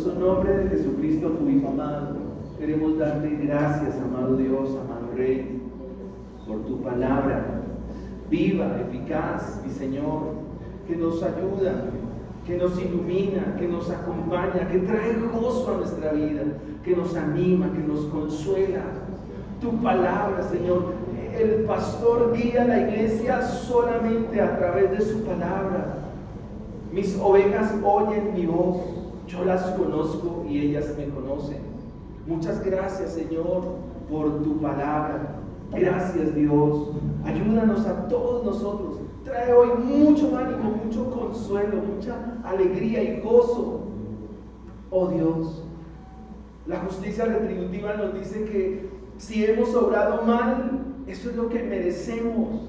poderoso nombre de Jesucristo, tu Hijo amado, queremos darte gracias, amado Dios, amado Rey, por tu palabra viva, eficaz, mi Señor, que nos ayuda, que nos ilumina, que nos acompaña, que trae gozo a nuestra vida, que nos anima, que nos consuela. Tu palabra, Señor, el pastor guía a la iglesia solamente a través de su palabra. Mis ovejas oyen mi voz, yo las conozco y ellas me conocen. Muchas gracias, Señor, por tu palabra. Gracias, Dios. Ayúdanos a todos nosotros. Trae hoy mucho ánimo, mucho consuelo, mucha alegría y gozo. Oh Dios, la justicia retributiva nos dice que si hemos obrado mal, eso es lo que merecemos,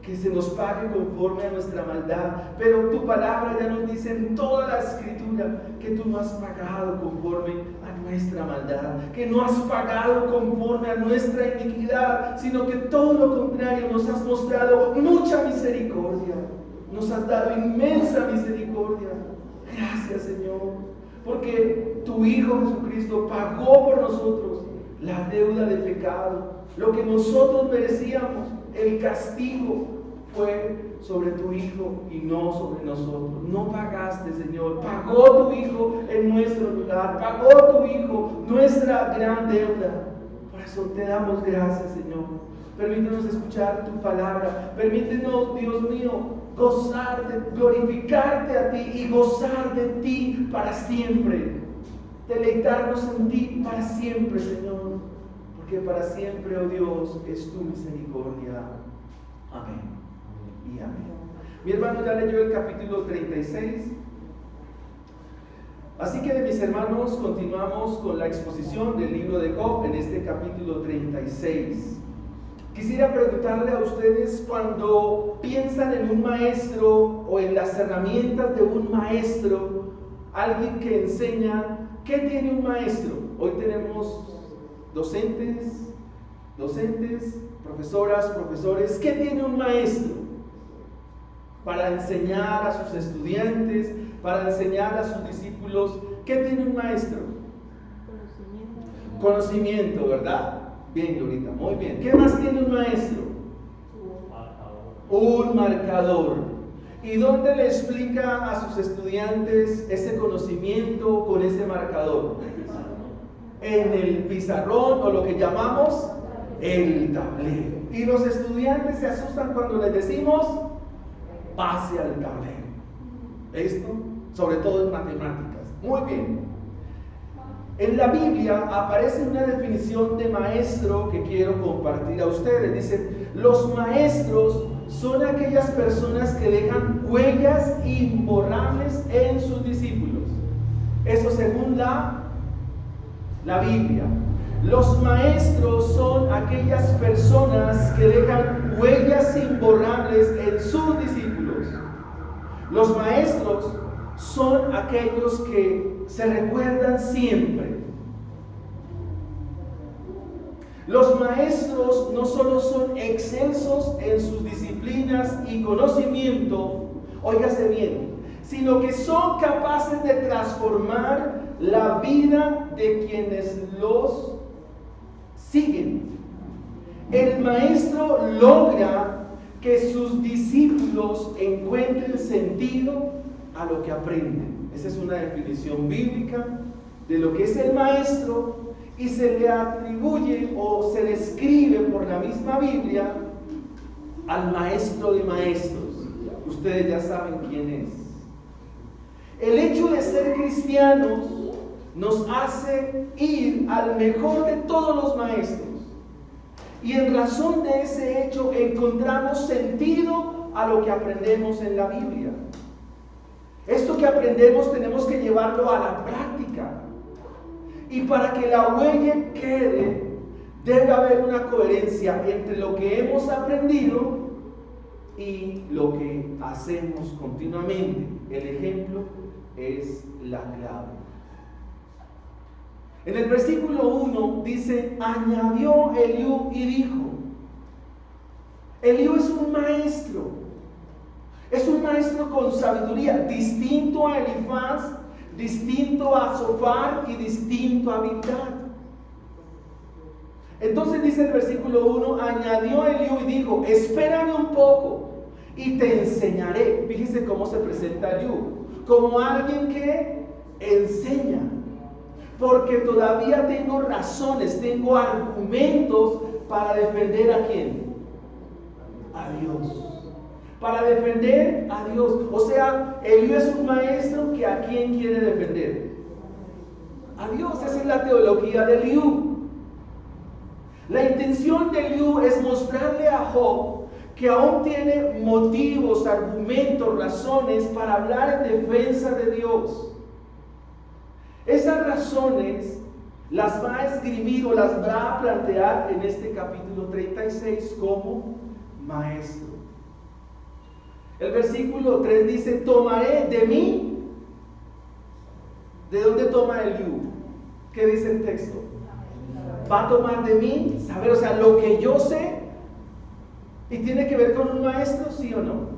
que se nos pague conforme a nuestra maldad. Pero tu palabra ya nos dice en toda la escritura que tú no has pagado conforme a nuestra maldad, que no has pagado conforme a nuestra iniquidad, sino que todo lo contrario, nos has mostrado mucha misericordia, nos has dado inmensa misericordia. Gracias, Señor, porque tu Hijo Jesucristo pagó por nosotros la deuda de pecado, lo que nosotros merecíamos. El castigo fue sobre tu Hijo y no sobre nosotros. No pagaste, Señor. Pagó tu Hijo en nuestro lugar. Pagó tu Hijo nuestra gran deuda. Por eso te damos gracias, Señor. Permítenos escuchar tu palabra. Permítenos, Dios mío, gozarte, glorificarte a ti y gozar de ti para siempre. Deleitarnos en ti para siempre, Señor. Que para siempre, oh Dios, es tu misericordia. Amén y amén. Mi hermano ya leyó el capítulo 36. Así que, mis hermanos, continuamos con la exposición del libro de Job en este capítulo 36. Quisiera preguntarle a ustedes, cuando piensan en un maestro o en las herramientas de un maestro, alguien que enseña, ¿qué tiene un maestro? Hoy tenemos docentes, profesoras, profesores. ¿Qué tiene un maestro? Para enseñar a sus estudiantes, para enseñar a sus discípulos. ¿Qué tiene un maestro? Conocimiento, ¿verdad? Bien, Glorita, muy bien. ¿Qué más tiene un maestro? Un marcador. ¿Y dónde le explica a sus estudiantes ese conocimiento con ese marcador? En el pizarrón, o lo que llamamos el tablero. Y los estudiantes se asustan cuando les decimos pase al tablero. ¿Esto? Sobre todo en matemáticas. Muy bien. En la Biblia aparece una definición de maestro que quiero compartir a ustedes. Dice: los maestros son aquellas personas que dejan huellas imborrables en sus discípulos. Eso según la Biblia. Los maestros son aquellas personas que dejan huellas imborrables en sus discípulos. Los maestros son aquellos que se recuerdan siempre. Los maestros no solo son excelsos en sus disciplinas y conocimiento, óigase bien, sino que son capaces de transformar la vida de quienes los siguen. El maestro logra que sus discípulos encuentren sentido a lo que aprenden. Esa es una definición bíblica de lo que es el maestro, y se le atribuye o se le escribe por la misma Biblia al maestro de maestros. Ustedes ya saben quién es. El hecho de ser cristianos nos hace ir al mejor de todos los maestros, y en razón de ese hecho encontramos sentido a lo que aprendemos en la Biblia. Esto que aprendemos tenemos que llevarlo a la práctica, y para que la huella quede debe haber una coherencia entre lo que hemos aprendido y lo que hacemos continuamente. El ejemplo es la clave. En el versículo 1 dice: añadió Eliú y dijo. Eliú es un maestro con sabiduría, distinto a Elifaz, distinto a Zofar y distinto a Bildad. Entonces dice el versículo 1, añadió Eliú y dijo, espérame un poco y te enseñaré. Fíjese cómo se presenta Eliú, como alguien que enseña, porque todavía tengo razones, tengo argumentos para defender ¿a quién? A Dios. Para defender a Dios. O sea, Eliú es un maestro que ¿a quién quiere defender? A Dios. Esa es la teología de Eliú. La intención de Eliú es mostrarle a Job que aún tiene motivos, argumentos, razones para hablar en defensa de Dios. Esas razones las va a escribir o las va a plantear en este capítulo 36 como maestro. El versículo 3 dice, tomaré de mí. ¿De dónde toma Eliú? ¿Qué dice el texto? Va a tomar de mí saber, o sea, lo que yo sé. ¿Y tiene que ver con un maestro, sí o no?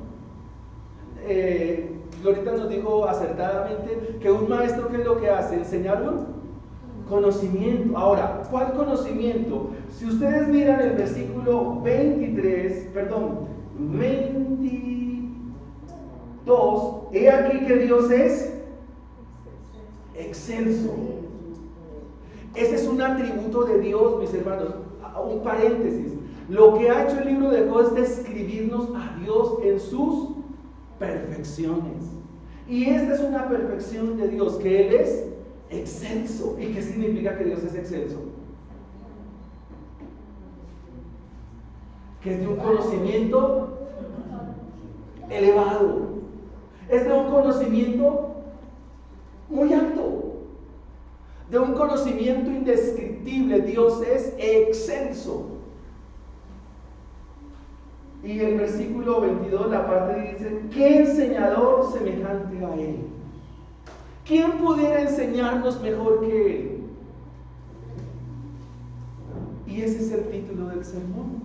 Glorita nos dijo acertadamente que un maestro, ¿qué es lo que hace? Enseñar un conocimiento. Ahora, ¿cuál conocimiento? Si ustedes miran el versículo 22, he aquí que Dios es excelso. Ese es un atributo de Dios, mis hermanos. Un paréntesis. Lo que ha hecho el libro de Job es describirnos a Dios en sus perfecciones. Y esta es una perfección de Dios, que Él es excelso. ¿Y qué significa que Dios es excelso? Que es de un conocimiento elevado. Es de un conocimiento muy alto. De un conocimiento indescriptible. Dios es excelso. Y el versículo 22, la parte dice, ¿qué enseñador semejante a Él? ¿Quién pudiera enseñarnos mejor que Él? Y ese es el título del sermón.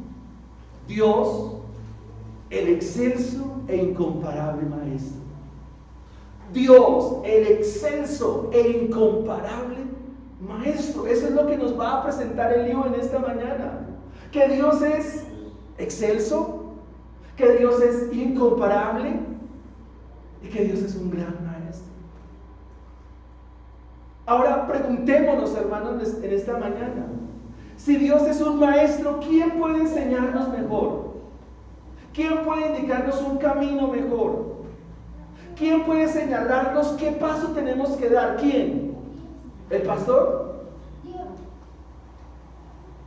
Dios, el excelso e incomparable maestro. Dios, el excelso e incomparable maestro. Eso es lo que nos va a presentar Eliú en esta mañana. Que Dios es excelso, que Dios es incomparable y que Dios es un gran maestro. Ahora preguntémonos, hermanos, en esta mañana, si Dios es un maestro, ¿quién puede enseñarnos mejor? ¿Quién puede indicarnos un camino mejor? ¿Quién puede señalarnos qué paso tenemos que dar? ¿Quién? ¿El pastor?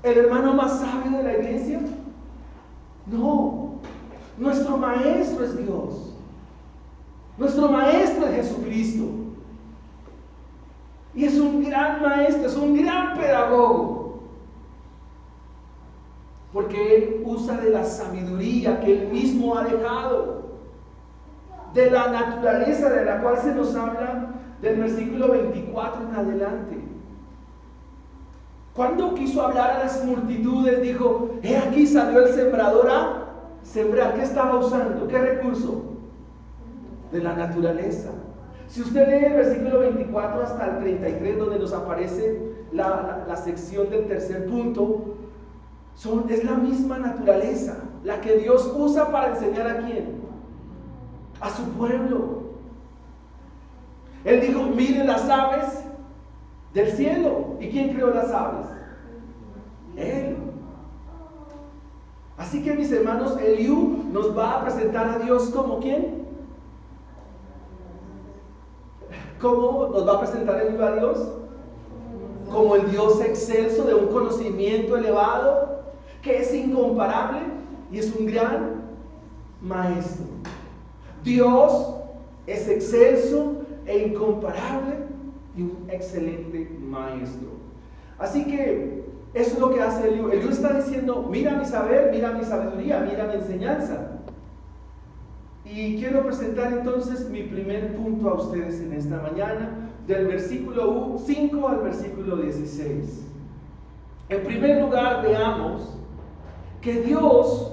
¿El hermano más sabio de la iglesia? No, nuestro maestro es Dios. Nuestro maestro es Jesucristo. Y es un gran maestro, es un gran pedagogo. Porque Él usa de la sabiduría que Él mismo ha dejado, de la naturaleza de la cual se nos habla del versículo 24 en adelante. Cuando quiso hablar a las multitudes, dijo, he aquí salió el sembrador a sembrar. ¿Qué estaba usando? ¿Qué recurso? De la naturaleza. Si usted lee el versículo 24 hasta el 33, donde nos aparece la sección del tercer punto, es la misma naturaleza, la que Dios usa para enseñar a quién, a su pueblo. Él dijo, miren las aves del cielo. ¿Y quién creó las aves? Él. Así que, mis hermanos, Eliú nos va a presentar a Dios como ¿quién? ¿Cómo nos va a presentar Eliú a Dios? Como el Dios excelso, de un conocimiento elevado, que es incomparable y es un gran maestro. Dios es excelso e incomparable y un excelente maestro. Así que eso es lo que hace Eliú. Eliú está diciendo, mira mi saber, mira mi sabiduría, mira mi enseñanza. Y quiero presentar entonces mi primer punto a ustedes en esta mañana, del versículo 5 al versículo 16. En primer lugar, veamos que Dios,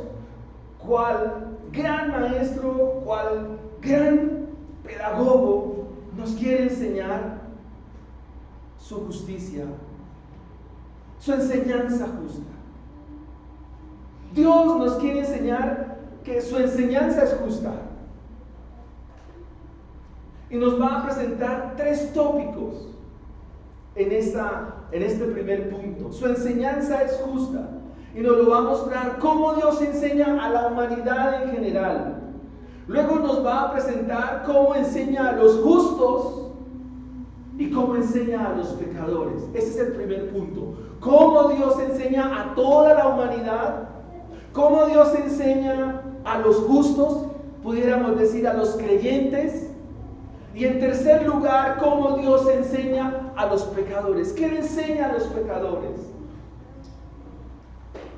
cual gran maestro, cual gran pedagogo, nos quiere enseñar su justicia, su enseñanza justa. Dios nos quiere enseñar que su enseñanza es justa. Y nos va a presentar 3 tópicos en este primer punto. Su enseñanza es justa. Y nos lo va a mostrar cómo Dios enseña a la humanidad en general. Luego nos va a presentar cómo enseña a los justos y cómo enseña a los pecadores. Ese es el primer punto. Cómo Dios enseña a toda la humanidad, cómo Dios enseña a los justos, pudiéramos decir a los creyentes. Y en tercer lugar, cómo Dios enseña a los pecadores. ¿Qué le enseña a los pecadores?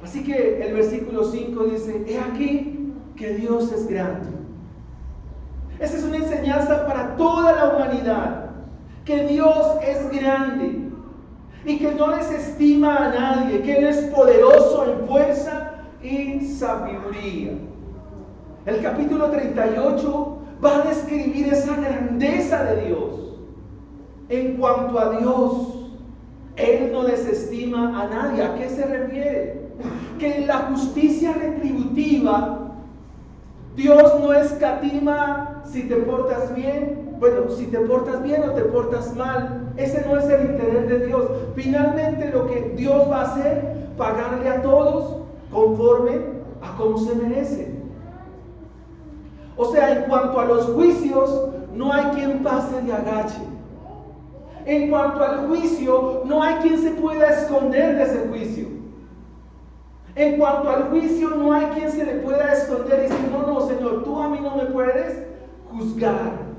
Así que el versículo 5 dice: he aquí que Dios es grande. Esa es una enseñanza para toda la humanidad. Que Dios es grande y que no desestima a nadie, que Él es poderoso en fuerza y sabiduría. El capítulo 38 va a describir esa grandeza de Dios. En cuanto a Dios, Él no desestima a nadie. ¿A qué se refiere? Que en la justicia retributiva, Dios no escatima si te portas bien. Bueno, si te portas bien o te portas mal, ese no es el interés de Dios. Finalmente lo que Dios va a hacer, pagarle a todos conforme a cómo se merecen. O sea, en cuanto a los juicios, no hay quien pase de agache. En cuanto al juicio, no hay quien se pueda esconder de ese juicio. En cuanto al juicio, no hay quien se le pueda esconder y decir: no, Señor, tú a mí no me puedes juzgar.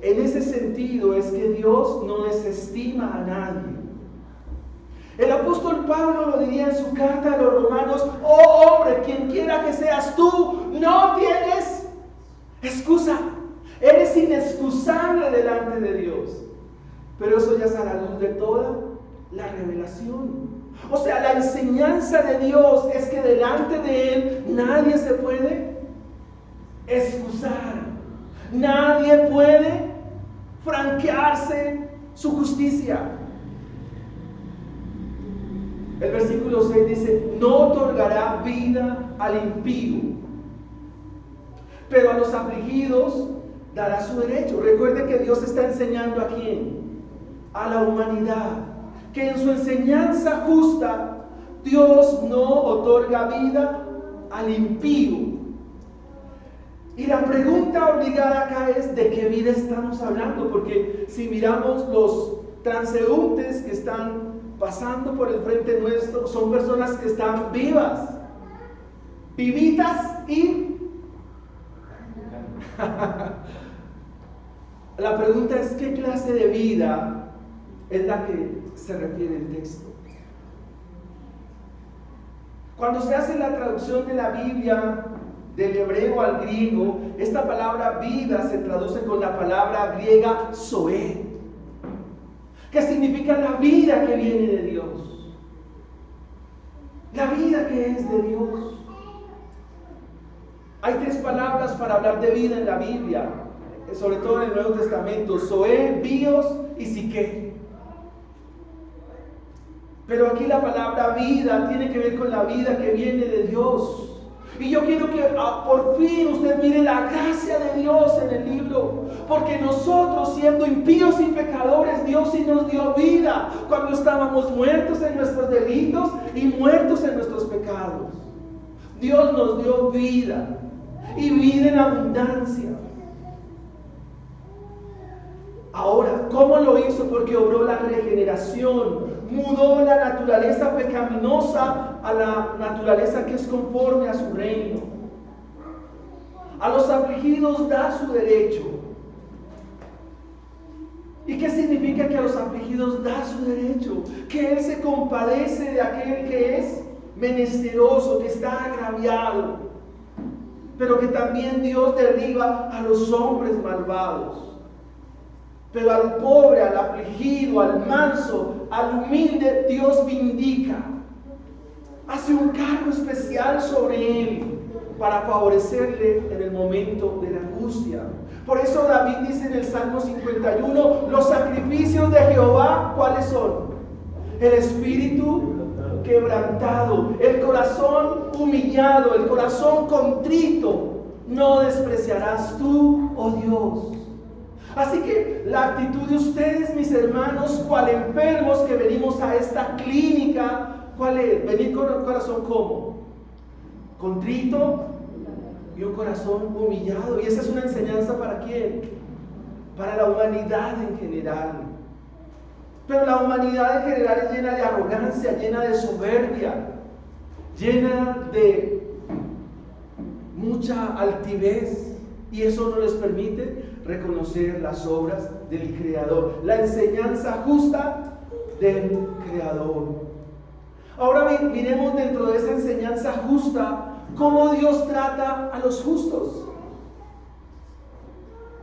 En ese sentido es que Dios no desestima a nadie. El apóstol Pablo lo diría en su carta a los romanos: oh hombre, quien quiera que seas tú, no tienes excusa. Eres inexcusable delante de Dios. Pero eso ya es a la luz de toda la revelación. O sea, la enseñanza de Dios es que delante de Él nadie se puede excusar. Nadie puede franquearse su justicia. El versículo 6 dice: no otorgará vida al impío, pero a los afligidos dará su derecho. Recuerde que Dios está enseñando ¿a quién? A la humanidad. Que en su enseñanza justa, Dios no otorga vida al impío. Y la pregunta obligada acá es: ¿de qué vida estamos hablando? Porque si miramos los transeúntes que están pasando por el frente nuestro, son personas que están vivas, vivitas y... La pregunta es: ¿qué clase de vida es la que se refiere el texto? Cuando se hace la traducción de la Biblia del hebreo al griego, esta palabra vida se traduce con la palabra griega zoe, que significa la vida que viene de Dios, la vida que es de Dios. Hay 3 palabras para hablar de vida en la Biblia, sobre todo en el Nuevo Testamento: zoe, bios y psique. Pero aquí la palabra vida tiene que ver con la vida que viene de Dios. Y yo quiero que por fin usted mire la gracia de Dios en el libro. Porque nosotros, siendo impíos y pecadores, Dios sí nos dio vida cuando estábamos muertos en nuestros delitos y muertos en nuestros pecados. Dios nos dio vida, y vida en abundancia. Ahora, ¿cómo lo hizo? Porque obró la regeneración, mudó la naturaleza pecaminosa a la naturaleza que es conforme a su reino. A los afligidos da su derecho. ¿Y qué significa que a los afligidos da su derecho? Que Él se compadece de aquel que es menesteroso, que está agraviado, pero que también Dios derriba a los hombres malvados. Pero al pobre, al afligido, al manso, al humilde, Dios vindica. Hace un cargo especial sobre él para favorecerle en el momento de la angustia. Por eso David dice en el Salmo 51, los sacrificios de Jehová, ¿cuáles son? El espíritu quebrantado, el corazón humillado, el corazón contrito, no despreciarás tú, oh Dios. Así que la actitud de ustedes, mis hermanos, cual enfermos que venimos a esta clínica, ¿cuál es? Venir con el corazón ¿cómo? Contrito y un corazón humillado. Y esa es una enseñanza ¿para quién? Para la humanidad en general. Pero la humanidad en general es llena de arrogancia, llena de soberbia, llena de mucha altivez, y eso no les permite reconocer las obras del Creador, la enseñanza justa del Creador. Ahora miremos dentro de esa enseñanza justa cómo Dios trata a los justos,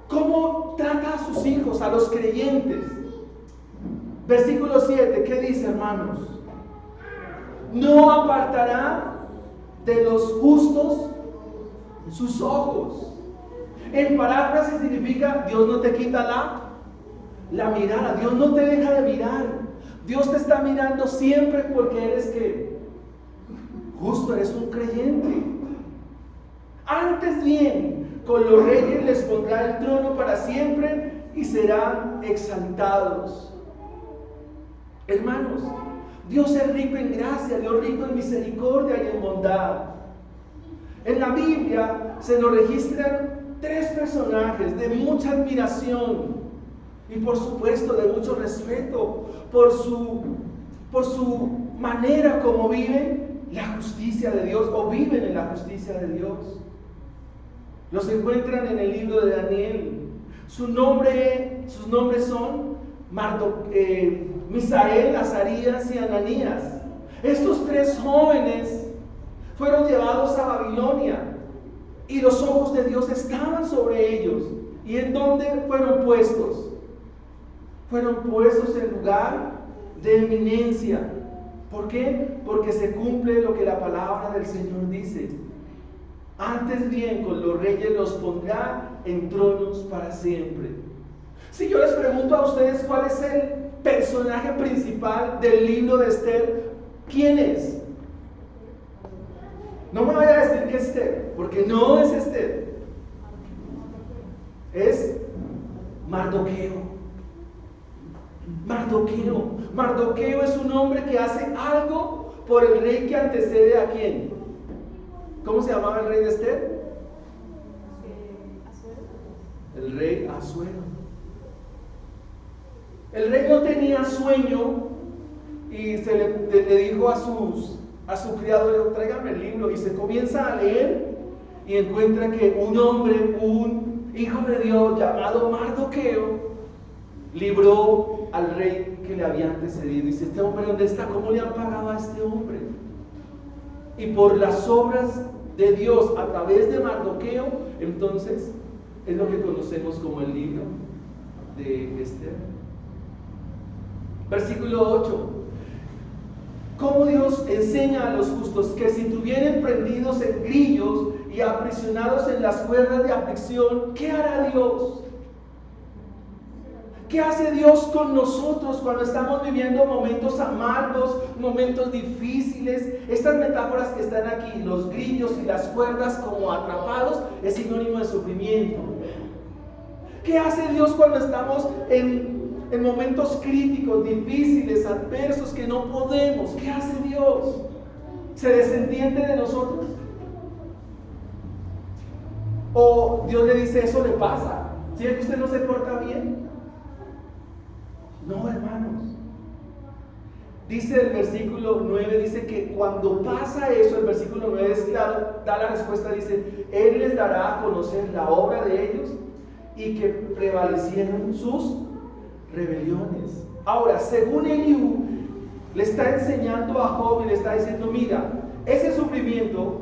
cómo trata a sus hijos, a los creyentes. Versículo 7, ¿qué dice, hermanos? No apartará de los justos sus ojos. En paráfrasis significa, Dios no te quita la mirada, Dios no te deja de mirar. Dios te está mirando siempre porque eres ¿qué? Justo, eres un creyente. Antes bien, con los reyes les pondrá el trono para siempre y serán exaltados. Hermanos, Dios es rico en gracia, Dios es rico en misericordia y en bondad. En la Biblia se nos registran 3 personajes de mucha admiración y por supuesto de mucho respeto por su manera como viven la justicia de Dios, o viven en la justicia de Dios. Los encuentran en el libro de Daniel. Sus nombres son Misael, Azarías y Ananías. Estos 3 jóvenes fueron llevados a Babilonia y los ojos de Dios estaban sobre ellos. ¿Y en dónde fueron puestos? Fueron puestos en lugar de eminencia. ¿Por qué? Porque se cumple lo que la palabra del Señor dice. Antes bien, con los reyes los pondrá en tronos para siempre. Si yo les pregunto a ustedes cuál es el personaje principal del libro de Esther, ¿quién es? No me vaya a decir que es Esther, porque no es Esther. Es Mardoqueo. Mardoqueo es un hombre que hace algo por el rey que antecede a quién. ¿Cómo se llamaba el rey de Esther? El rey Asuero. El rey no tenía sueño y le dijo a su criado: tráigame el libro, y se comienza a leer y encuentra que un hombre, un hijo de Dios llamado Mardoqueo, libró al rey que le había antecedido. Y dice: ¿este hombre dónde está? ¿Cómo le han pagado a este hombre? Y por las obras de Dios a través de Mardoqueo, entonces es lo que conocemos como el libro de Esther. Versículo 8. ¿Cómo Dios enseña a los justos que si tuvieren prendidos en grillos y aprisionados en las cuerdas de aflicción, ¿qué hará Dios? ¿Qué hace Dios con nosotros cuando estamos viviendo momentos amargos, momentos difíciles? Estas metáforas que están aquí, los grillos y las cuerdas como atrapados, es sinónimo de sufrimiento. ¿Qué hace Dios cuando estamos en momentos críticos, difíciles, adversos, que no podemos? ¿Qué hace Dios? ¿Se desentiende de nosotros? ¿O Dios le dice: eso le pasa? ¿Si es que usted no se porta bien? No, hermanos. Dice el versículo 9, dice que cuando pasa eso, el versículo 9 es claro, da la respuesta, dice: Él les dará a conocer la obra de ellos y que prevalecieron sus rebeliones. Ahora, según Eliú, le está enseñando a Job y le está diciendo: mira, ese sufrimiento,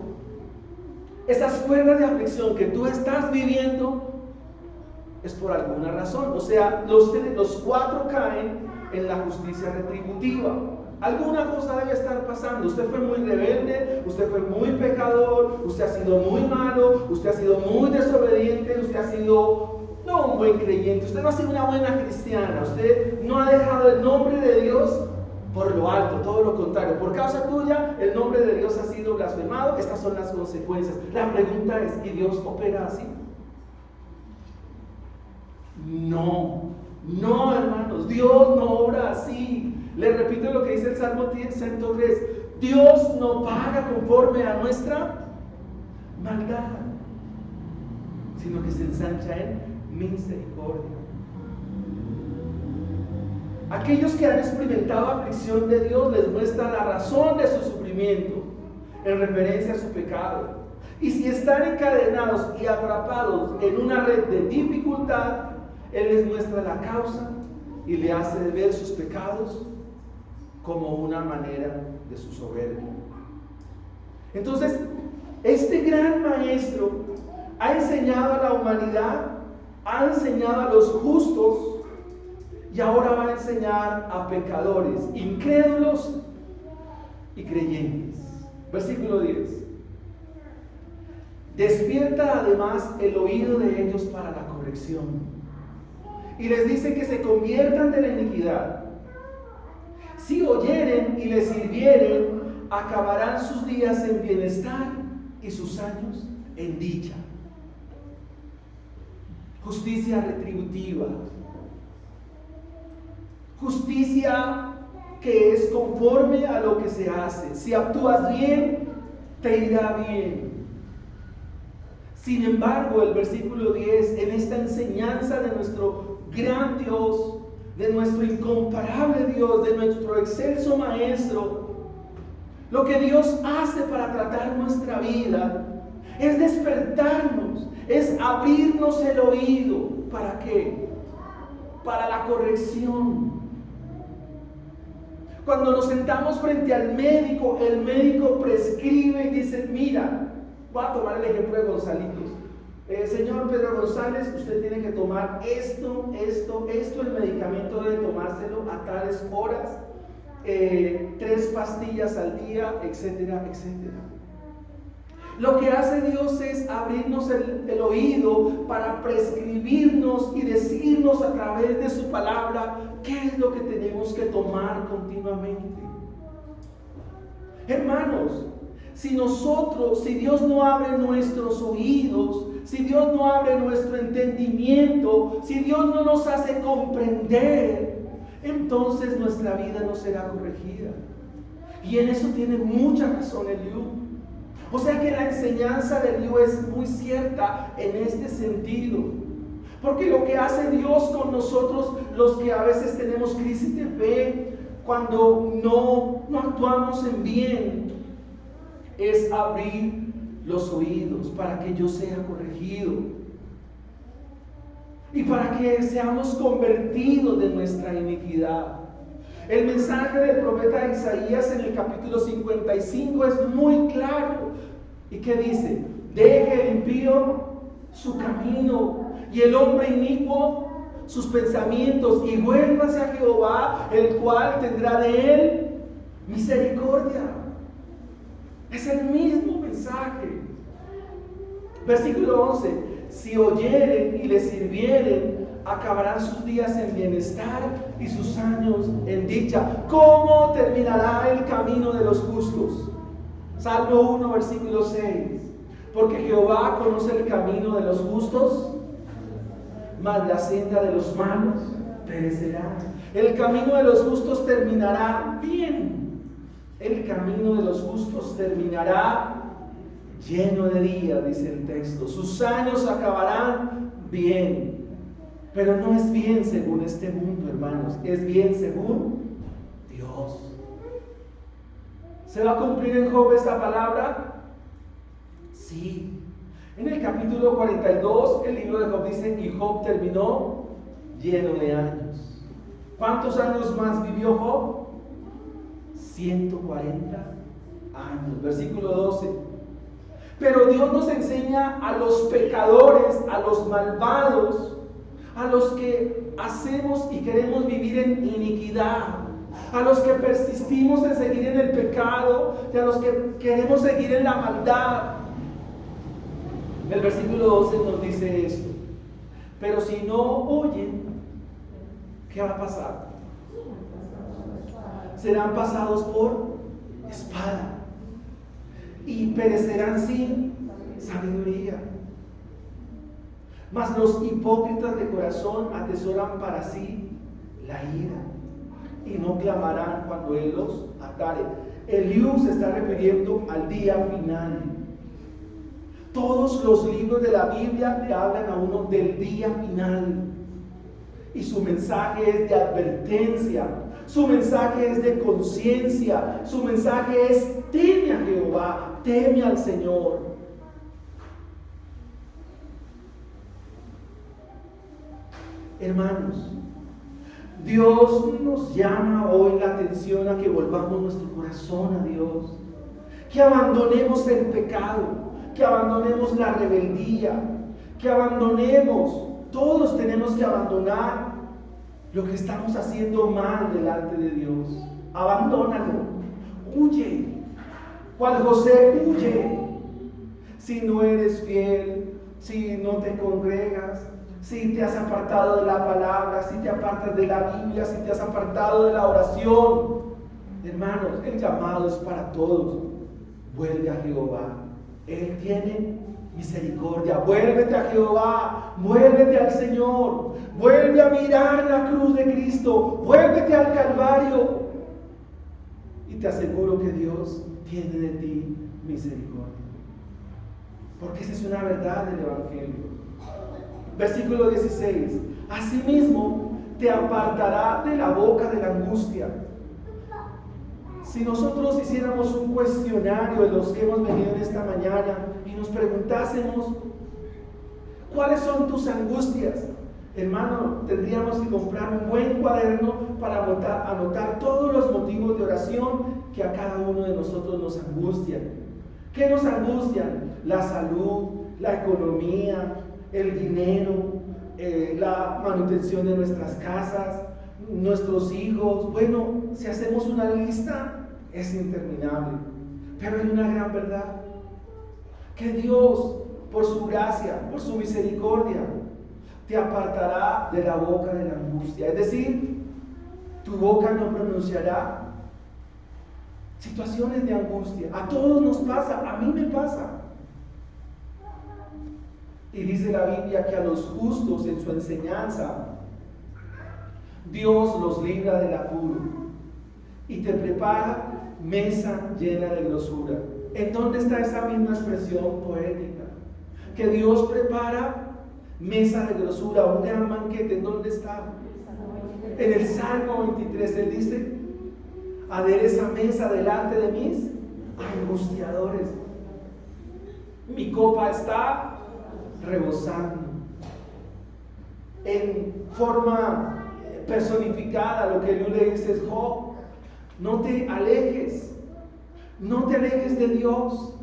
esas cuerdas de aflicción que tú estás viviendo, es por alguna razón. O sea, los 4 caen en la justicia retributiva. Alguna cosa debe estar pasando. Usted fue muy rebelde, usted fue muy pecador, usted ha sido muy malo, usted ha sido muy desobediente, usted ha sido no un buen creyente, usted no ha sido una buena cristiana, usted no ha dejado el nombre de Dios por lo alto, todo lo contrario, por causa tuya el nombre de Dios ha sido blasfemado, estas son las consecuencias. La pregunta es, ¿y Dios opera así? No, no, hermanos, Dios no obra así. Les repito lo que dice el Salmo 103, Dios no paga conforme a nuestra maldad, sino que se ensancha en misericordia. Aquellos que han experimentado aflicción de Dios les muestra la razón de su sufrimiento en referencia a su pecado. Y si están encadenados y atrapados en una red de dificultad, Él les muestra la causa y le hace ver sus pecados como una manera de su soberbia. Entonces, este gran maestro ha enseñado a la humanidad, ha enseñado a los justos, y ahora va a enseñar a pecadores, incrédulos y creyentes. Versículo 10. Despierta además el oído de ellos para la corrección. Y les dice que se conviertan de la iniquidad. Si oyeren y les sirvieren, acabarán sus días en bienestar y sus años en dicha. Justicia retributiva. Justicia que es conforme a lo que se hace. Si actúas bien, te irá bien. Sin embargo, el versículo 10, en esta enseñanza de nuestro gran Dios, de nuestro incomparable Dios, de nuestro excelso Maestro, lo que Dios hace para tratar nuestra vida es despertarnos, es abrirnos el oído. ¿Para qué? Para la corrección. Cuando nos sentamos frente al médico, el médico prescribe y dice, mira, voy a tomar el ejemplo de Gonzalitos. Señor Pedro González, usted tiene que tomar esto, el medicamento debe tomárselo a tales horas, 3 pastillas al día, etcétera, etcétera. Lo que hace Dios es abrirnos el oído para prescribirnos y decirnos a través de su palabra qué es lo que tenemos que tomar continuamente. Hermanos, si Dios no abre nuestros oídos, si Dios no abre nuestro entendimiento, si Dios no nos hace comprender, entonces nuestra vida no será corregida. Y en eso tiene mucha razón Eliú. O sea que la enseñanza de Eliú es muy cierta en este sentido. Porque lo que hace Dios con nosotros, los que a veces tenemos crisis de fe, cuando no actuamos en bien, es abrir los oídos para que yo sea corregido y para que seamos convertidos de nuestra iniquidad. El mensaje del profeta Isaías en el capítulo 55 es muy claro. ¿Y qué dice? Deje el impío su camino y el hombre inicuo sus pensamientos y vuélvase a Jehová, el cual tendrá de él misericordia. Es el mismo mensaje. Versículo 11. Si oyeren y les sirvieren, acabarán sus días en bienestar y sus años en dicha. ¿Cómo terminará el camino de los justos? Salmo 1, versículo 6. Porque Jehová conoce el camino de los justos, mas la senda de los malos perecerá. El camino de los justos terminará bien. El camino de los justos terminará lleno de día, dice el texto. Sus años acabarán bien. Pero no es bien según este mundo, hermanos. Es bien según Dios. ¿Se va a cumplir en Job esta palabra? Sí. En el capítulo 42, el libro de Job dice, y Job terminó lleno de años. ¿Cuántos años más vivió Job? 140 años. Versículo 12. Pero Dios nos enseña a los pecadores, a los malvados, a los que hacemos y queremos vivir en iniquidad, a los que persistimos en seguir en el pecado, y a los que queremos seguir en la maldad. El versículo 12 nos dice esto: Pero si no oyen, ¿qué va a pasar? Serán pasados por espada y perecerán sin sabiduría. Mas los hipócritas de corazón atesoran para sí la ira y no clamarán cuando Él los atare. Eliú se está refiriendo al día final. Todos los libros de la Biblia le hablan a uno del día final. Y su mensaje es de advertencia, su mensaje es de conciencia, su mensaje es: teme a Jehová, teme al Señor. Hermanos, Dios nos llama hoy la atención a que volvamos nuestro corazón a Dios, que abandonemos el pecado, que abandonemos la rebeldía, que abandonemos. Todos tenemos que abandonar lo que estamos haciendo mal delante de Dios. Abandónalo, huye. Cual José, huye. Si no eres fiel, si no te congregas, si te has apartado de la palabra, si te apartas de la Biblia, si te has apartado de la oración. Hermanos, el llamado es para todos. Vuelve a Jehová. Él tiene misericordia. Vuélvete a Jehová, vuélvete al Señor, vuelve a mirar la cruz de Cristo, vuélvete al Calvario, y te aseguro que Dios tiene de ti misericordia, porque esa es una verdad del Evangelio. Versículo 16: asimismo te apartará de la boca de la angustia. Si nosotros hiciéramos un cuestionario de los que hemos venido en esta mañana y nos preguntásemos: ¿cuáles son tus angustias? Hermano, tendríamos que comprar un buen cuaderno para anotar todos los motivos de oración que a cada uno de nosotros nos angustian. ¿Qué nos angustian? La salud, la economía, el dinero, la manutención de nuestras casas, nuestros hijos. Bueno, si hacemos una lista, es interminable. Pero hay una gran verdad: que Dios, por su gracia, por su misericordia, te apartará de la boca de la angustia. Es decir, tu boca no pronunciará situaciones de angustia. A todos nos pasa, a mí me pasa. Y dice la Biblia que a los justos en su enseñanza Dios los libra del apuro y te prepara mesa llena de grosura. ¿En dónde está esa misma expresión poética? Que Dios prepara mesa de grosura, un gran banquete. ¿En dónde está? En el Salmo 23 Él dice: adereza mesa delante de mis angustiadores. Mi copa está rebosando. En forma personificada, lo que Eliú le dice es: Job, no te alejes de Dios,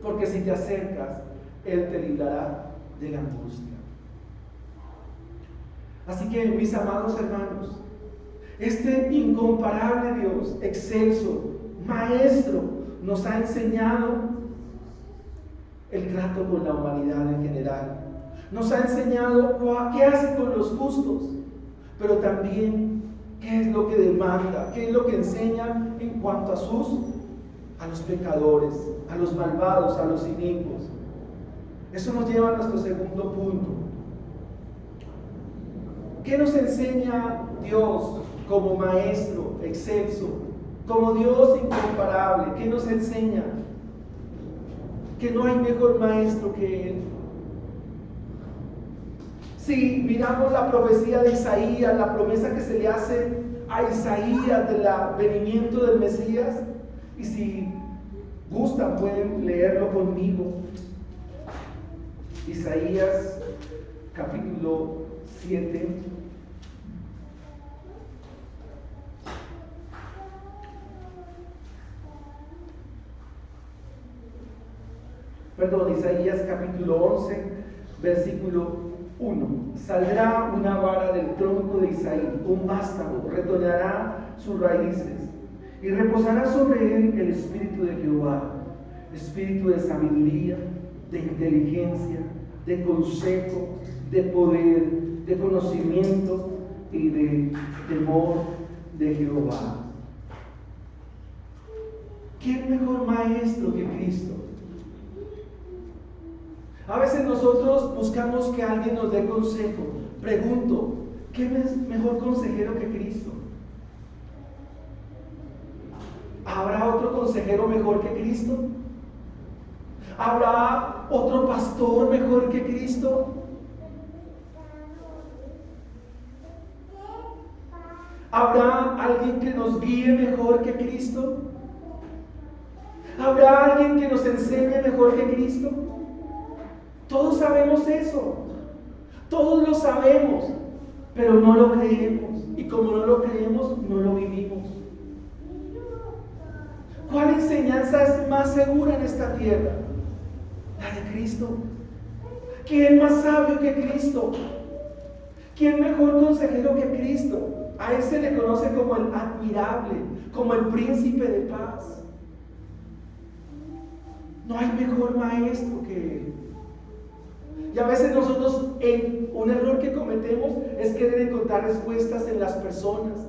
porque si te acercas, Él te librará de la angustia. Así que, mis amados hermanos, este incomparable Dios, excelso, maestro, nos ha enseñado el trato con la humanidad en general. Nos ha enseñado qué hace con los justos, pero también qué es lo que demanda, qué es lo que enseña en cuanto a los pecadores, a los malvados, a los inicuos. Eso nos lleva a nuestro segundo punto. ¿Qué nos enseña Dios como maestro excelso, como Dios incomparable? ¿Qué nos enseña? Que no hay mejor maestro que Él. Si miramos la profecía de Isaías, la promesa que se le hace a Isaías del venimiento del Mesías, y si gustan pueden leerlo conmigo. Isaías capítulo 7. Isaías capítulo 11, versículo 1. Saldrá una vara del tronco de Isaí, un vástago, retoñará sus raíces, y reposará sobre él el espíritu de Jehová, espíritu de sabiduría, de inteligencia, de consejo, de poder, de conocimiento y de temor de Jehová. ¿Quién mejor maestro que Cristo? A veces nosotros buscamos que alguien nos dé consejo. Pregunto, ¿quién es mejor consejero que Cristo? ¿Habrá otro consejero mejor que Cristo? ¿Habrá otro pastor mejor que Cristo? ¿Habrá alguien que nos guíe mejor que Cristo? ¿Habrá alguien que nos enseñe mejor que Cristo? Todos sabemos eso. Todos lo sabemos, pero no lo creemos. Y como no lo creemos, no lo vivimos. ¿Cuál enseñanza es más segura en esta tierra? La de Cristo. ¿Quién más sabio que Cristo? ¿Quién mejor consejero que Cristo? A Él se le conoce como el admirable, como el príncipe de paz. No hay mejor maestro que Él. Y a veces nosotros, un error que cometemos es querer encontrar respuestas en las personas.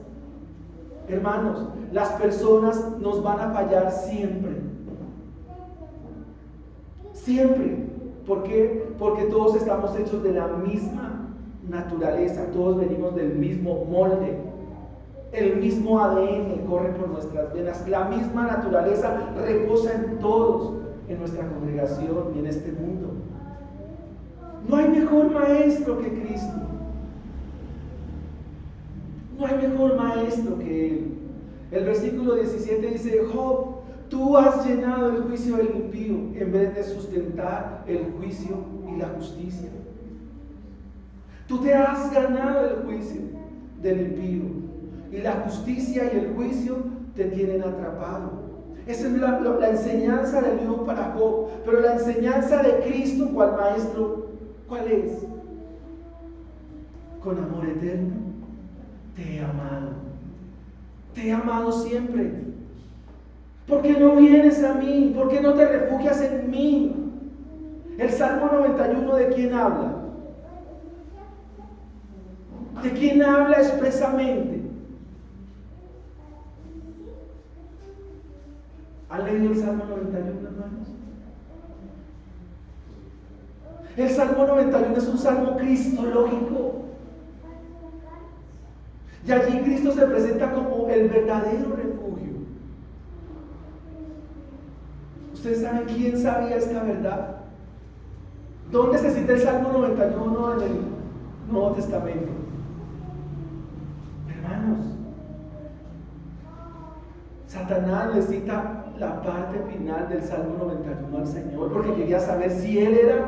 Hermanos, las personas nos van a fallar siempre. Siempre. ¿Por qué? Porque todos estamos hechos de la misma naturaleza, todos venimos del mismo molde. El mismo ADN corre por nuestras venas, la misma naturaleza reposa en todos, en nuestra congregación y en este mundo. No hay mejor maestro que Cristo. No hay mejor maestro que Él. El versículo 17 dice: Job, tú has llenado el juicio del impío en vez de sustentar el juicio y la justicia. Tú te has ganado el juicio del impío y la justicia y el juicio te tienen atrapado. Esa es la enseñanza del libro para Job. Pero la enseñanza de Cristo, ¿cuál maestro? ¿Cuál es? Con amor eterno te he amado. Te he amado siempre. ¿Por qué no vienes a mí? ¿Por qué no te refugias en mí? El Salmo 91, ¿de quién habla? ¿De quién habla expresamente? ¿Han leído el Salmo 91, hermanos? El Salmo 91 es un salmo cristológico. Y allí Cristo se presenta como el verdadero refugio. ¿Ustedes saben quién sabía esta verdad? ¿Dónde se cita el Salmo 91 en el Nuevo Testamento? Hermanos, Satanás le cita la parte final del Salmo 91 al Señor porque quería saber si Él era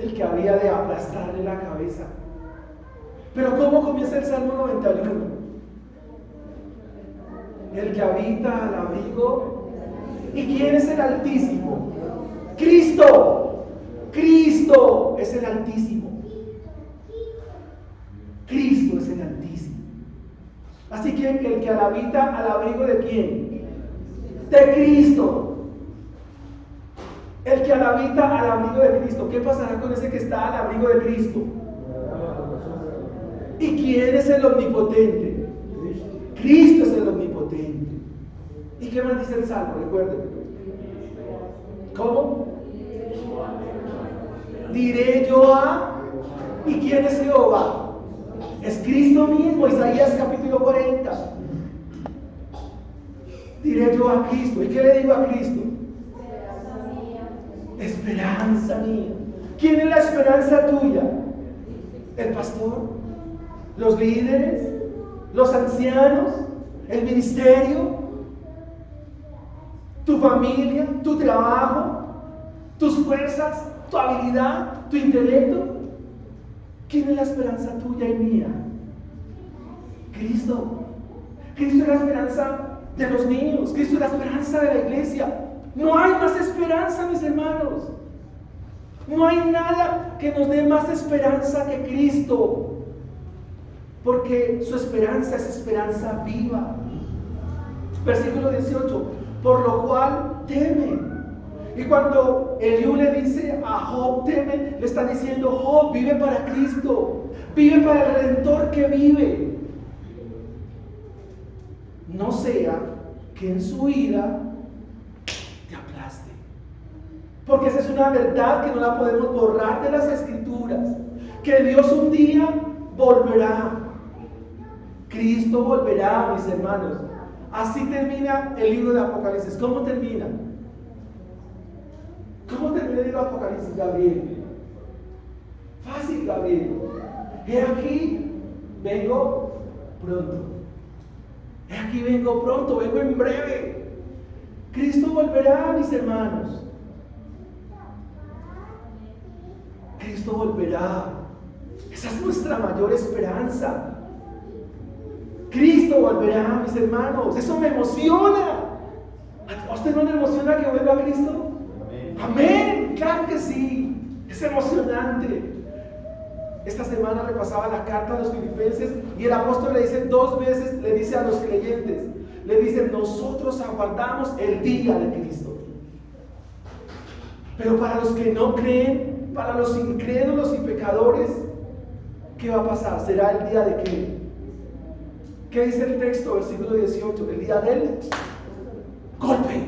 el que había de aplastarle la cabeza. Pero ¿cómo comienza el Salmo 91? El que habita al abrigo. ¿Y quién es el Altísimo? Cristo. Cristo es el Altísimo. Cristo es el Altísimo. Así que el que habita al abrigo ¿de quién? De Cristo. El que habita al abrigo de Cristo. ¿Qué pasará con ese que está al abrigo de Cristo? ¿Y quién es el omnipotente? Cristo es el omnipotente. ¿Y qué más dice el Salmo? Recuerden. ¿Cómo? Diré yo a... ¿Y quién es Jehová? Es Cristo mismo. Isaías capítulo 40. Diré yo a Cristo. ¿Y qué le digo a Cristo? Esperanza mía. ¿Quién es la esperanza tuya? ¿El pastor? ¿Los líderes? ¿Los ancianos? ¿El ministerio? ¿Tu familia? ¿Tu trabajo? ¿Tus fuerzas? ¿Tu habilidad? ¿Tu intelecto? ¿Quién es la esperanza tuya y mía? Cristo. Cristo es la esperanza de los niños. Cristo es la esperanza de la iglesia. No hay más esperanza, mis hermanos. No hay nada que nos dé más esperanza que Cristo. Porque su esperanza es esperanza viva. Versículo 18. Por lo cual teme Y cuando Eliú le dice a Job, teme, le está diciendo, Job, vive para Cristo, vive para el Redentor que vive. No sea que en su ira te aplaste. Porque esa es una verdad que no la podemos borrar de las Escrituras. Que Dios un día volverá. Cristo volverá, mis hermanos. Así termina el libro de Apocalipsis. ¿Cómo termina? ¿Cómo termina el libro de Apocalipsis, Gabriel? Fácil, Gabriel. He aquí, vengo pronto. He aquí, vengo pronto, vengo en breve. Cristo volverá, mis hermanos. Cristo volverá. Esa es nuestra mayor esperanza. Cristo volverá, mis hermanos. Eso me emociona. ¿A usted no le emociona que vuelva Cristo? Amén. Amén. Claro que sí. Es emocionante. Esta semana repasaba la carta a los filipenses y el apóstol le dice 2 veces, le dice a los creyentes, le dice, nosotros aguardamos el día de Cristo. Pero para los que no creen, para los incrédulos y pecadores, ¿qué va a pasar? ¿Será el día de qué? ¿Qué dice el texto, versículo 18? El día del golpe.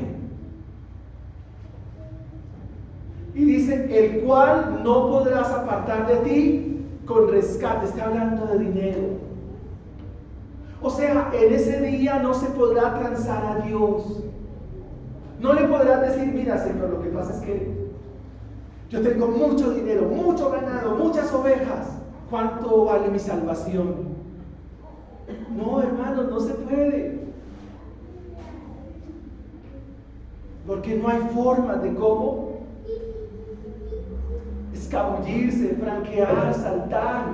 Y dice, el cual no podrás apartar de ti con rescate. Está hablando de dinero. O sea, en ese día no se podrá transar a Dios. No le podrás decir, mira, Señor, lo que pasa es que yo tengo mucho dinero, mucho ganado, muchas ovejas. ¿Cuánto vale mi salvación? No, hermanos, no se puede. Porque no hay forma de cómo escabullirse, franquear, saltar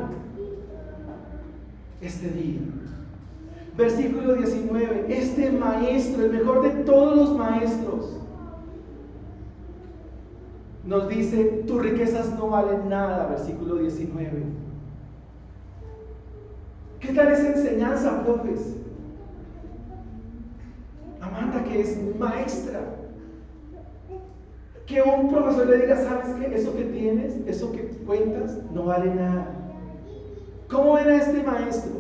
este día. Versículo 19. Este maestro, el mejor de todos los maestros, nos dice, tus riquezas no valen nada. Versículo 19. ¿Qué tal esa enseñanza, profes? Amanda, que es maestra, que un profesor le diga, ¿sabes qué? Eso que tienes, eso que cuentas, no vale nada. ¿Cómo ven a este maestro?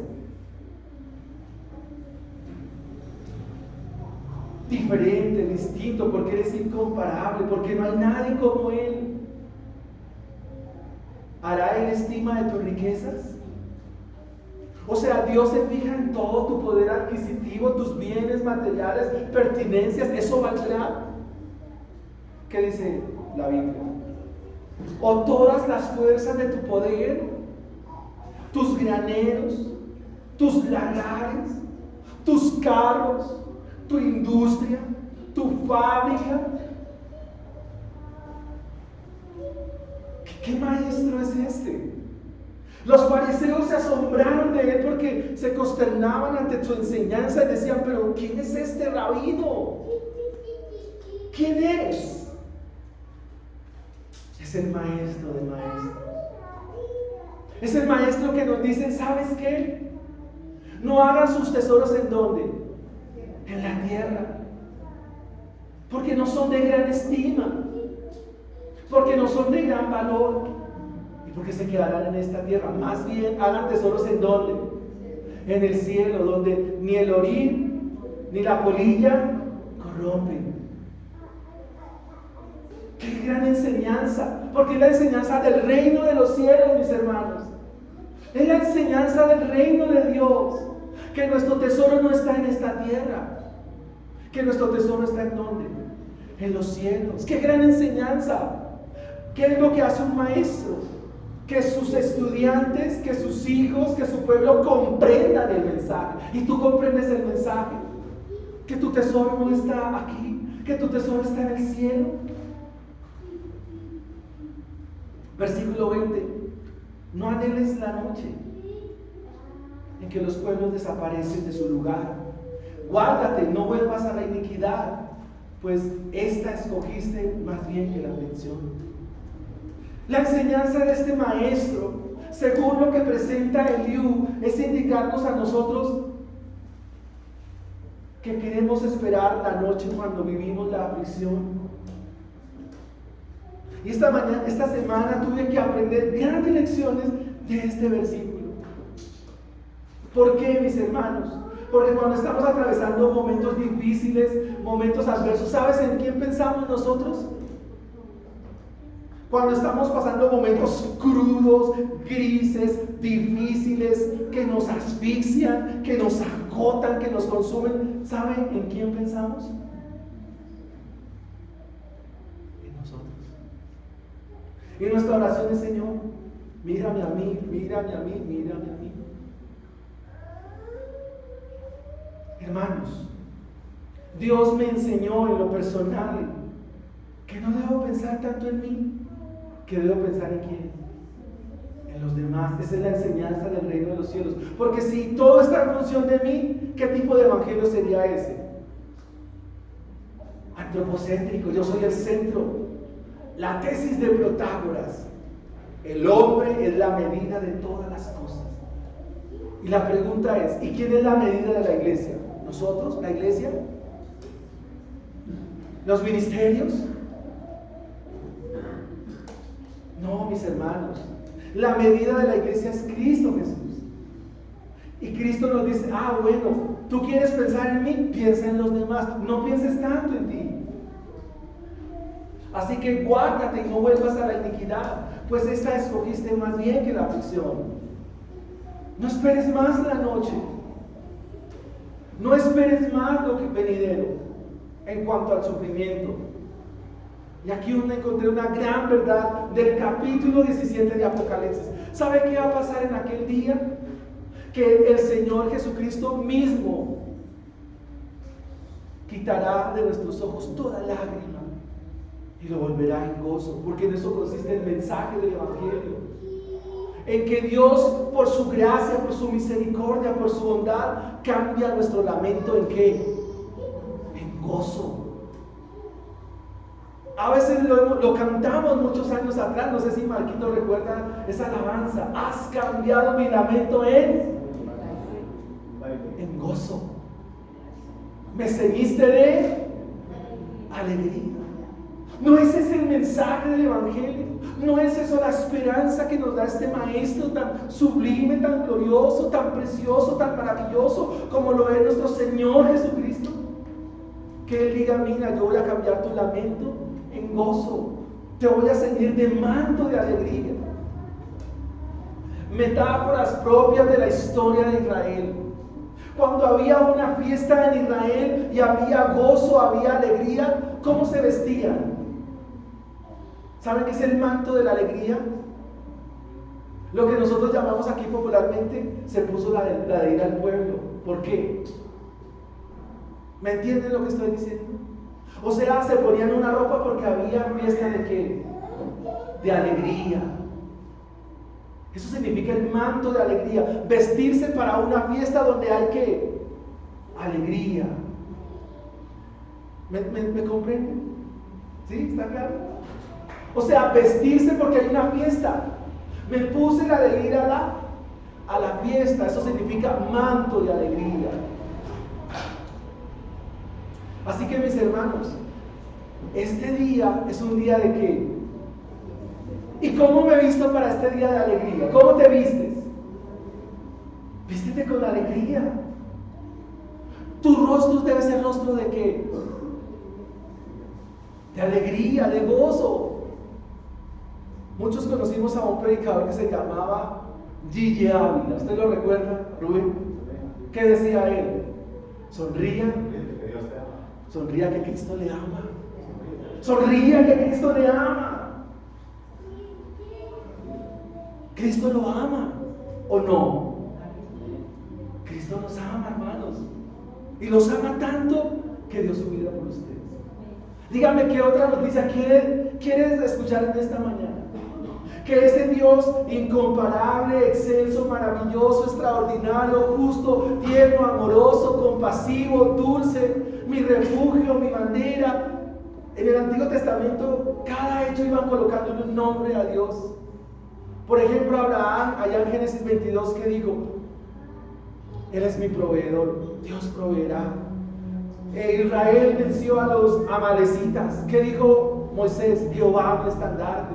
Diferente, distinto, porque él es incomparable, porque no hay nadie como él. ¿Hará él estima de tus riquezas? O sea, Dios se fija en todo tu poder adquisitivo, tus bienes materiales, pertenencias, ¿eso valdrá? ¿Qué dice la Biblia? O todas las fuerzas de tu poder, tus graneros, tus lagares, tus carros, tu industria, tu fábrica. ¿Qué maestro es este? Los fariseos se asombraron de él porque se consternaban ante su enseñanza y decían, pero ¿quién es este rabino? ¿Quién es? Es el maestro de maestros. Es el maestro que nos dice, ¿sabes qué? No hagan sus tesoros ¿en dónde? En la tierra. Porque no son de gran estima. Porque no son de gran valor. Porque se quedarán en esta tierra. Más bien hagan tesoros ¿en dónde? En el cielo, donde ni el orín ni la polilla corrompen. ¡Qué gran enseñanza! Porque es la enseñanza del reino de los cielos, mis hermanos. Es la enseñanza del reino de Dios. Que nuestro tesoro no está en esta tierra. Que nuestro tesoro está ¿en dónde? En los cielos. ¡Qué gran enseñanza! ¿Qué es lo que hace un maestro? Que sus estudiantes, que sus hijos, que su pueblo comprendan el mensaje. Y tú comprendes el mensaje. Que tu tesoro no está aquí, que tu tesoro está en el cielo. Versículo 20. No anheles la noche en que los pueblos desaparecen de su lugar. Guárdate, no vuelvas a la iniquidad, pues esta escogiste más bien que la aflicción. La enseñanza de este maestro, según lo que presenta Eliú, es indicarnos a nosotros que queremos esperar la noche cuando vivimos la aflicción. Y esta semana tuve que aprender grandes lecciones de este versículo. ¿Por qué, mis hermanos? Porque cuando estamos atravesando momentos difíciles, momentos adversos, ¿sabes en quién pensamos nosotros? Cuando estamos pasando momentos crudos, grises, difíciles, que nos asfixian, que nos agotan, que nos consumen, ¿saben en quién pensamos? En nosotros. Y nuestra oración es: Señor, mírame a mí, mírame a mí, mírame a mí. Hermanos, Dios me enseñó en lo personal que no debo pensar tanto en mí, que debo pensar en quién, en los demás. Esa es la enseñanza del reino de los cielos. Porque si todo está en función de mí, ¿qué tipo de evangelio sería ese? Antropocéntrico, yo soy el centro. La tesis de Protágoras: el hombre es la medida de todas las cosas. Y la pregunta es: ¿y quién es la medida de la iglesia? ¿Nosotros, la iglesia? ¿Los ministerios? No, mis hermanos, la medida de la iglesia es Cristo Jesús. Y Cristo nos dice: bueno, tú quieres pensar en mí, piensa en los demás, no pienses tanto en ti. Así que guárdate y no vuelvas a la iniquidad, pues esta escogiste más bien que la aflicción. No esperes más la noche, no esperes más lo que venidero en cuanto al sufrimiento. Y aquí encontré una gran verdad del capítulo 17 de Apocalipsis. ¿Sabe qué va a pasar en aquel día? Que el Señor Jesucristo mismo quitará de nuestros ojos toda lágrima y lo volverá en gozo, porque en eso consiste el mensaje del Evangelio. En que Dios, por su gracia, por su misericordia, por su bondad, cambia nuestro lamento ¿en qué? En gozo. A veces lo cantamos muchos años atrás, no sé si Marquito recuerda esa alabanza: has cambiado mi lamento en gozo, me ceñiste de alegría. ¿No es ese el mensaje del Evangelio? ¿No es eso la esperanza que nos da este Maestro tan sublime, tan glorioso, tan precioso, tan maravilloso como lo es nuestro Señor Jesucristo? Que Él diga: mira, yo voy a cambiar tu lamento en gozo, te voy a ceñir de manto de alegría. Metáforas propias de la historia de Israel. Cuando había una fiesta en Israel y había gozo, había alegría, ¿cómo se vestían? ¿Saben qué es el manto de la alegría? Lo que nosotros llamamos aquí popularmente, se puso la de ir al pueblo. ¿Por qué? ¿Me entienden lo que estoy diciendo? O sea, se ponían una ropa porque había fiesta ¿de qué? De alegría. Eso significa el manto de alegría. Vestirse para una fiesta donde hay ¿qué? Alegría. ¿Me comprenden? ¿Sí? ¿Está claro? O sea, vestirse porque hay una fiesta. Me puse la de ir a la fiesta. Eso significa manto de alegría. Así que, mis hermanos, este día es un día de ¿qué? ¿Y cómo me he visto para este día de alegría? ¿Cómo te vistes? Vístete con alegría. Tu rostro debe ser rostro de ¿qué? De alegría, de gozo. Muchos conocimos a un predicador que se llamaba Gigi Ávila. ¿Usted lo recuerda, Rubén? ¿Qué decía él? Sonría que Cristo le ama. Sonría que Cristo le ama. Cristo lo ama, ¿o no? Cristo nos ama, hermanos. Y los ama tanto que dio su vida por ustedes. Dígame qué otra noticia quieres escuchar en esta mañana. Que ese Dios incomparable, excelso, maravilloso, extraordinario, justo, tierno, amoroso, compasivo, dulce, mi refugio, mi bandera. En el Antiguo Testamento, cada hecho iban colocando un nombre a Dios. Por ejemplo, Abraham, allá en Génesis 22, ¿qué dijo? Él es mi proveedor, Dios proveerá. Israel venció a los amalecitas. ¿Qué dijo Moisés: Jehová mi estandarte.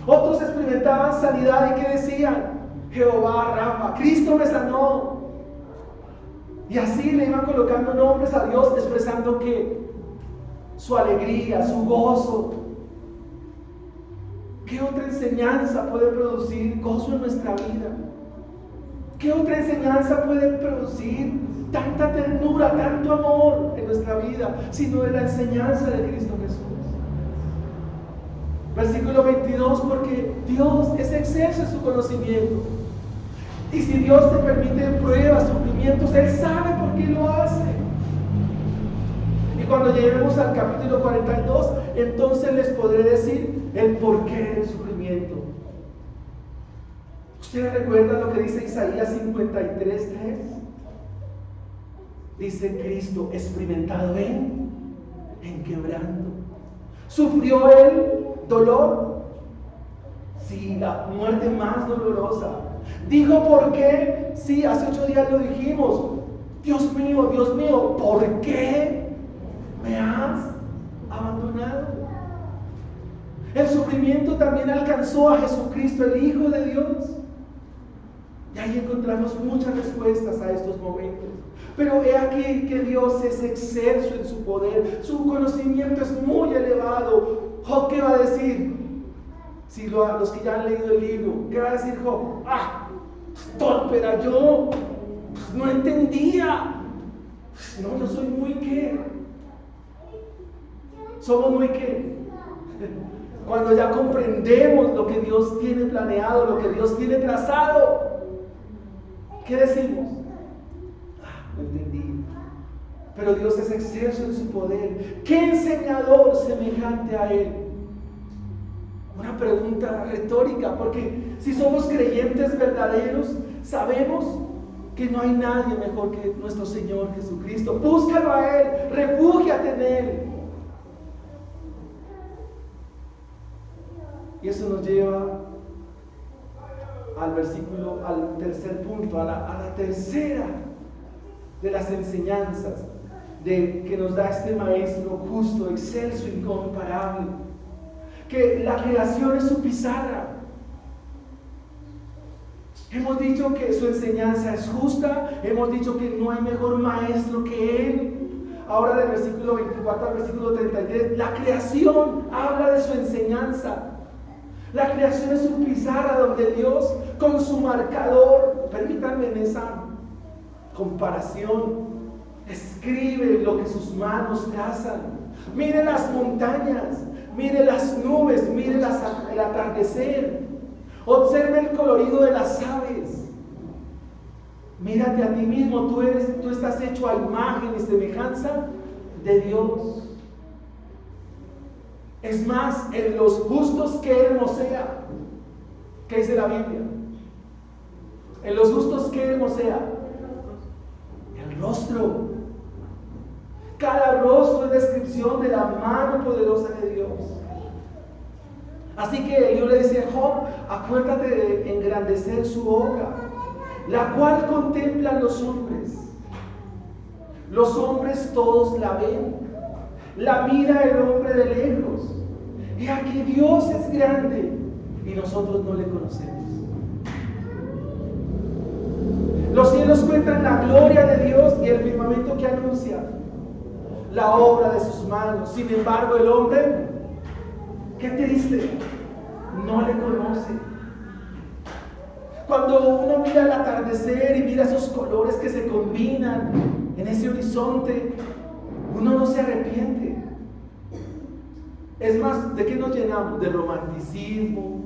Otros experimentaban sanidad y ¿qué decían? Jehová Rafa, Cristo me sanó. Y así le iban colocando nombres a Dios, expresando que su alegría, su gozo. ¿Qué otra enseñanza puede producir gozo en nuestra vida? ¿Qué otra enseñanza puede producir tanta ternura, tanto amor en nuestra vida, sino de la enseñanza de Cristo Jesús? Versículo 22, porque Dios es excelso en su conocimiento. Y si Dios te permite pruebas, sufrimientos, Él sabe por qué lo hace. Y cuando lleguemos al capítulo 42, entonces les podré decir el porqué del sufrimiento. ¿Ustedes recuerdan lo que dice Isaías 53:3? Dice: Cristo experimentado en quebranto. ¿Sufrió Él dolor? Sí, la muerte más dolorosa. ¿Dijo por qué? Sí, hace 8 días lo dijimos. Dios mío, ¿por qué me has abandonado? El sufrimiento también alcanzó a Jesucristo, el Hijo de Dios. Y ahí encontramos muchas respuestas a estos momentos. Pero he aquí que Dios es excelso en su poder, su conocimiento es muy elevado. Job, ¿qué va a decir? Si los que ya han leído el libro, ¿qué va a decir Job? Torpe era yo, no entendía. No, yo soy muy ¿qué? Somos muy ¿qué? Cuando ya comprendemos lo que Dios tiene planeado, lo que Dios tiene trazado, ¿qué decimos? No entendí. Pero Dios es excelso en su poder. ¿Qué enseñador semejante a Él? Una pregunta retórica, porque si somos creyentes verdaderos, sabemos que no hay nadie mejor que nuestro Señor Jesucristo. Búscalo a Él, refúgiate en Él. Y eso nos lleva al tercer punto, a la tercera de las enseñanzas que nos da este Maestro justo, excelso, incomparable. Que la creación es su pizarra. Hemos dicho que su enseñanza es justa, hemos dicho que no hay mejor maestro que Él. Ahora del versículo 24 al versículo 33, la creación habla de su enseñanza. La creación es su pizarra donde Dios, con su marcador, permítanme en esa comparación, escribe lo que sus manos trazan. Mire las montañas, mire las nubes, mire el atardecer, observe el colorido de las aves. Mírate a ti mismo, tú estás hecho a imagen y semejanza de Dios. Es más, en los justos que hermosea. ¿Qué dice la Biblia? En los justos que hermosea el rostro. Cada rostro es descripción de la mano poderosa de Dios. Así que Dios le dice a Job: acuérdate de engrandecer su obra, la cual contemplan los hombres. Los hombres todos la ven, la mira el hombre de lejos. Y aquí Dios es grande y nosotros no le conocemos. Los cielos cuentan la gloria de Dios y el firmamento que anuncia la obra de sus manos. Sin embargo, el hombre, qué triste, no le conoce. Cuando uno mira el atardecer y mira esos colores que se combinan en ese horizonte, uno no se arrepiente. Es más, ¿de qué nos llenamos? De romanticismo.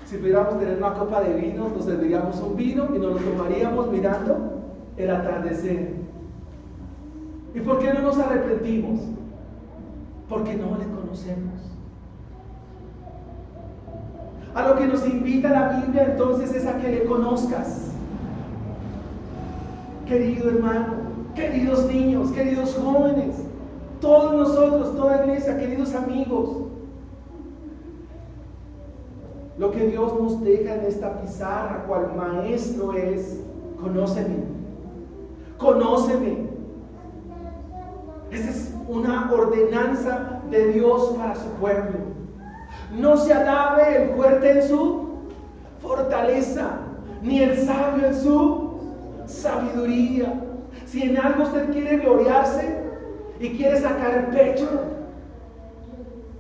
Si pudiéramos tener una copa de vino, nos serviríamos un vino y nos lo tomaríamos mirando el atardecer. ¿Y por qué no nos arrepentimos? Porque no le conocemos. A lo que nos invita la Biblia entonces es a que le conozcas. Querido hermano, queridos niños, queridos jóvenes, todos nosotros, toda iglesia, queridos amigos, lo que Dios nos deja en esta pizarra, cual maestro es: conóceme, conóceme. Esa es una ordenanza de Dios para su pueblo. No se alabe el fuerte en su fortaleza, ni el sabio en su sabiduría. Si en algo usted quiere gloriarse y quiere sacar pecho,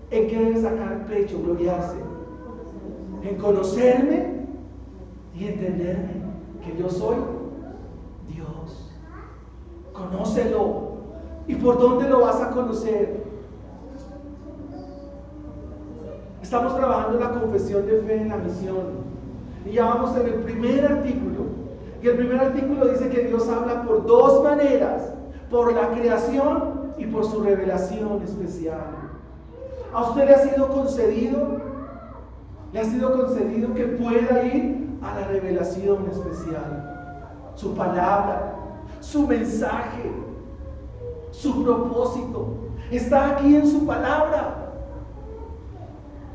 ¿en qué debe sacar pecho, gloriarse? En conocerme y entenderme que yo soy Dios. Conócelo. ¿Y por dónde lo vas a conocer? Estamos trabajando la confesión de fe en la misión y ya vamos en el primer artículo. Y el primer artículo dice que Dios habla por dos maneras: por la creación y por su revelación especial. ¿A usted le ha sido concedido? ¿Le ha sido concedido que pueda ir a la revelación especial? Su palabra, su mensaje, su propósito está aquí en su palabra.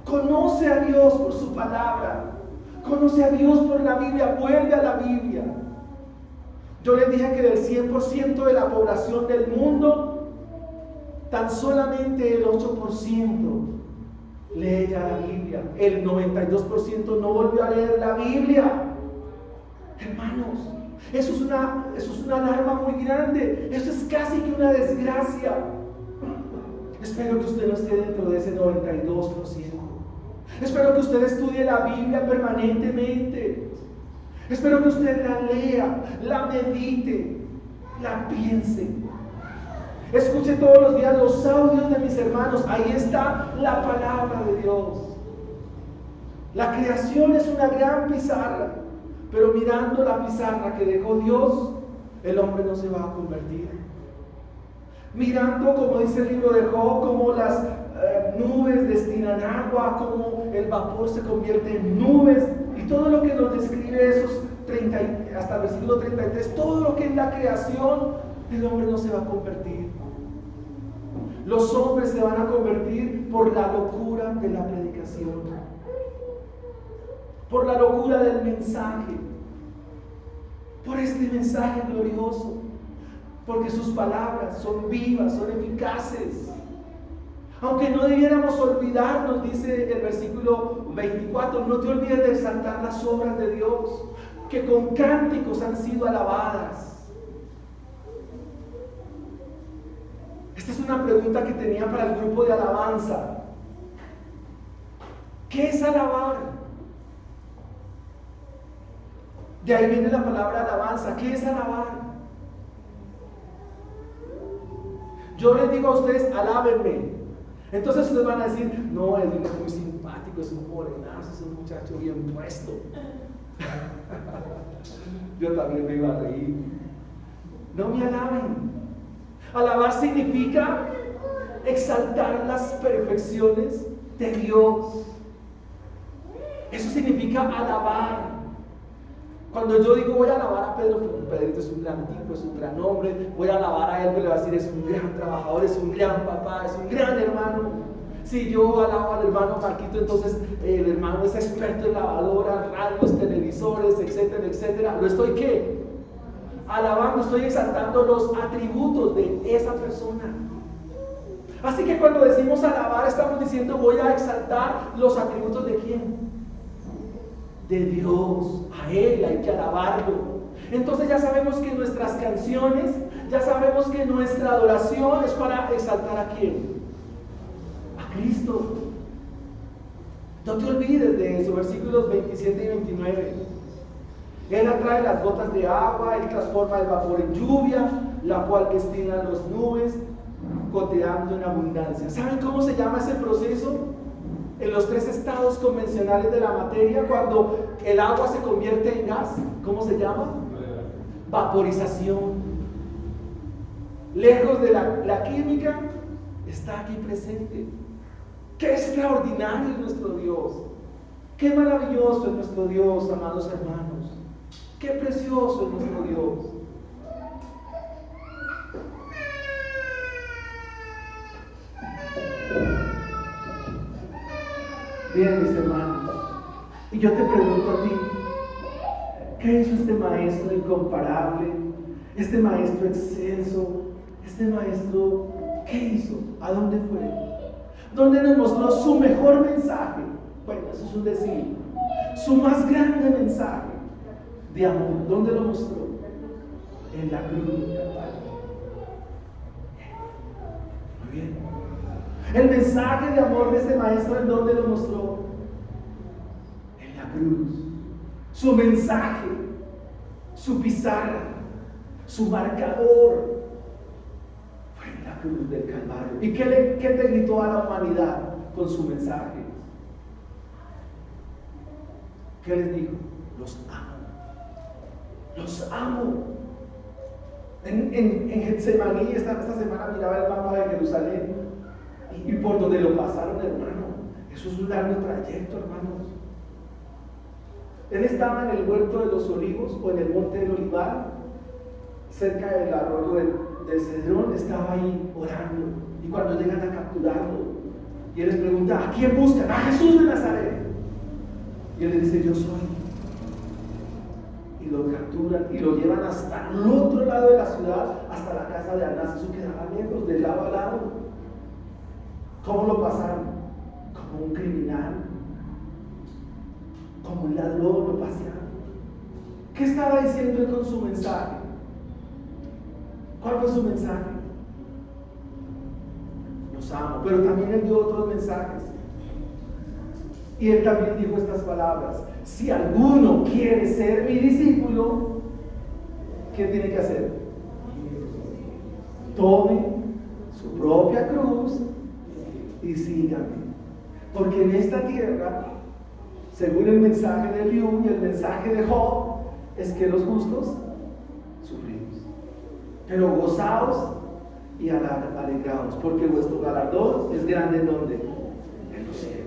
Conoce a Dios por su palabra. Conoce a Dios por la Biblia. Vuelve a la Biblia. Yo les dije que del 100% de la población del mundo, tan solamente el 8% lee ya la Biblia. El 92% no volvió a leer la Biblia. Hermanos, eso es una alarma muy grande. Eso es casi que una desgracia. Espero que usted no esté dentro de ese 92%. Espero que usted estudie la Biblia permanentemente. Espero que usted la lea, la medite, la piense. Escuche todos los días los audios de mis hermanos. Ahí está la palabra de Dios. La creación es una gran pizarra, pero mirando la pizarra que dejó Dios, el hombre no se va a convertir. Mirando, como dice el libro de Job, como las nubes destinan agua, como el vapor se convierte en nubes, y todo lo que nos describe esos 30, hasta el versículo 33, todo lo que es la creación, el hombre no se va a convertir. Los hombres se van a convertir por la locura de la predicación, por la locura del mensaje, por este mensaje glorioso, porque sus palabras son vivas, son eficaces. Aunque no debiéramos olvidarnos, dice el versículo 24, no te olvides de exaltar las obras de Dios, que con cánticos han sido alabadas. Esta es una pregunta que tenía para el grupo de alabanza. ¿Qué es alabar? De ahí viene la palabra alabanza. ¿Qué es alabar? Yo les digo a ustedes, alábenme. Entonces ustedes van a decir, no, Edwin es muy simpático, es un morenazo, es un muchacho bien puesto. Yo también me iba a reír. No me alaben. Alabar significa exaltar las perfecciones de Dios. Eso significa alabar. Cuando yo digo voy a alabar a Pedro, Pedrito es un gran tipo, es un gran hombre, voy a alabar a él, me le va a decir es un gran trabajador, es un gran papá, es un gran hermano. Si yo alabo al hermano Marquito, entonces el hermano es experto en lavadoras, radios, televisores, etcétera, etcétera. ¿Lo estoy qué? Alabando, estoy exaltando los atributos de esa persona. Así que cuando decimos alabar, estamos diciendo voy a exaltar los atributos de ¿quién? De Dios. A Él hay que alabarlo. Entonces ya sabemos que nuestras canciones, ya sabemos que nuestra adoración es para exaltar ¿a quién? A Cristo. No te olvides de eso, versículos 27 y 29. Él atrae las gotas de agua, Él transforma el vapor en lluvia, la cual destila las nubes, goteando en abundancia. ¿Saben cómo se llama ese proceso? En los 3 estados convencionales de la materia, cuando el agua se convierte en gas, ¿cómo se llama? Vaporización. Lejos de la química, está aquí presente. ¡Qué extraordinario es nuestro Dios! ¡Qué maravilloso es nuestro Dios, amados hermanos! ¡Qué precioso es nuestro Dios! Bien, mis hermanos, y yo te pregunto a ti, ¿qué hizo este maestro incomparable, este maestro excelso, este maestro ¿Qué hizo? ¿A dónde fue? ¿Dónde nos mostró su mejor mensaje? Bueno, eso es un decir. Su más grande mensaje de amor. ¿Dónde lo mostró? En la cruz del Calvario. Muy bien. El mensaje de amor de este maestro, ¿en dónde lo mostró? En la cruz. Su mensaje, su pizarra, su marcador fue en la cruz del Calvario. ¿Y qué te gritó a la humanidad con su mensaje? ¿Qué les dijo? Los amo. Los amo. En Getsemaní, esta semana miraba el mapa de Jerusalén y por donde lo pasaron, hermano. Eso es un largo trayecto, hermanos. Él estaba en el huerto de los olivos o en el monte del Olivar, cerca del arroyo del Cedrón, estaba ahí orando. Y cuando llegan a capturarlo, y él les pregunta: ¿a quién buscan? A Jesús de Nazaret. Y él les dice: yo soy. Y lo capturan y lo llevan hasta el otro lado de la ciudad, hasta la casa de Anás. Eso quedaba lejos, de lado a lado. ¿Cómo lo pasaron? Como un criminal, como un ladrón lo pasearon. ¿Qué estaba diciendo él con su mensaje? ¿Cuál fue su mensaje? Los amo. Pero también él dio otros mensajes. Y él también dijo estas palabras: si alguno quiere ser mi discípulo, ¿qué tiene que hacer? Tome su propia cruz y sígame. Porque en esta tierra, según el mensaje de Eliú y el mensaje de Job, es que los justos sufrimos. Pero gozaos y alegraos, porque vuestro galardón es grande. ¿En dónde? En los cielos.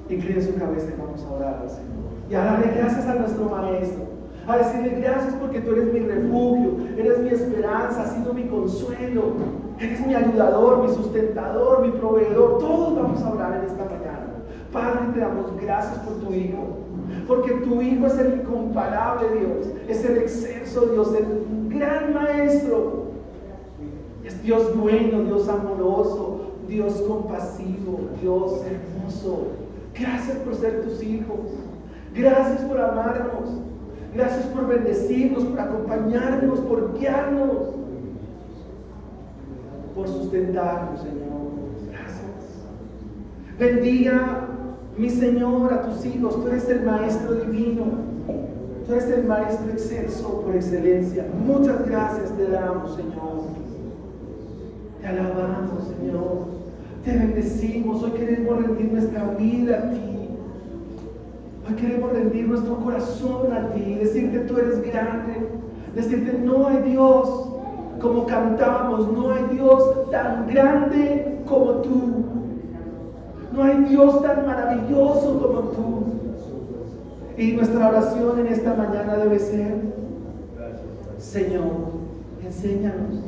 Incline su cabeza y vamos a orar al Señor. Y a darle gracias a nuestro Maestro. A decirle: gracias porque tú eres mi refugio, eres mi esperanza, has sido mi consuelo, eres mi ayudador, mi sustentador, mi proveedor. Todos vamos a orar en esta mañana. Padre, te damos gracias por tu Hijo, porque tu Hijo es el incomparable Dios, es el excelso Dios, el gran Maestro. Es Dios bueno, Dios amoroso, Dios compasivo, Dios hermoso. Gracias por ser tus hijos. Gracias por amarnos. Gracias por bendecirnos, por acompañarnos, por guiarnos, por sustentarnos, Señor. Gracias. Bendiga, mi Señor, a tus hijos. Tú eres el Maestro divino. Tú eres el Maestro excelso por excelencia. Muchas gracias te damos, Señor. Te alabamos, Señor. Te bendecimos. Hoy queremos rendir nuestra vida a ti. Hoy queremos rendir nuestro corazón a ti, decirte: tú eres grande, decirte: no hay Dios, como cantamos, no hay Dios tan grande como tú, no hay Dios tan maravilloso como tú. Y nuestra oración en esta mañana debe ser: Señor, enséñanos.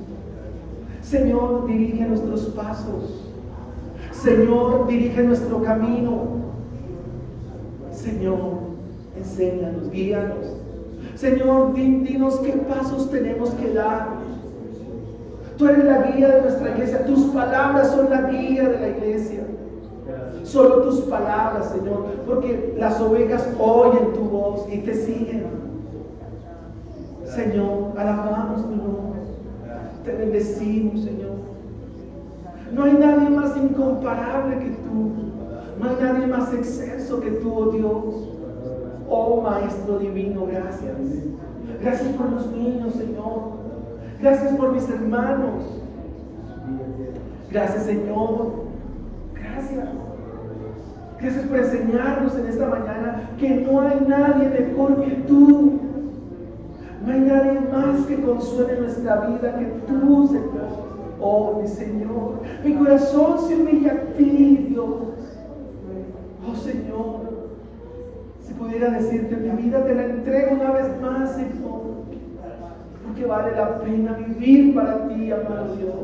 Señor, dirige nuestros pasos. Señor, dirige nuestro camino. Señor, enséñanos, guíanos. Señor, dinos qué pasos tenemos que dar. Tú eres la guía de nuestra iglesia. Tus palabras son la guía de la iglesia. Solo tus palabras, Señor, porque las ovejas oyen tu voz y te siguen. Señor, alabamos tu nombre. Te bendecimos, Señor. No hay nadie más incomparable que tú. No hay nadie más excelso que tú, oh Dios. Oh Maestro divino, gracias. Gracias por los niños, Señor. Gracias por mis hermanos. Gracias, Señor. Gracias. Gracias por enseñarnos en esta mañana que no hay nadie mejor que tú. No hay nadie más que consuele nuestra vida que tú, Señor. Oh, mi Señor. Mi corazón se humilla a ti, Dios. Oh, Señor, si pudiera decirte: mi vida te la entrego una vez más, Señor, porque vale la pena vivir para ti, amado Dios.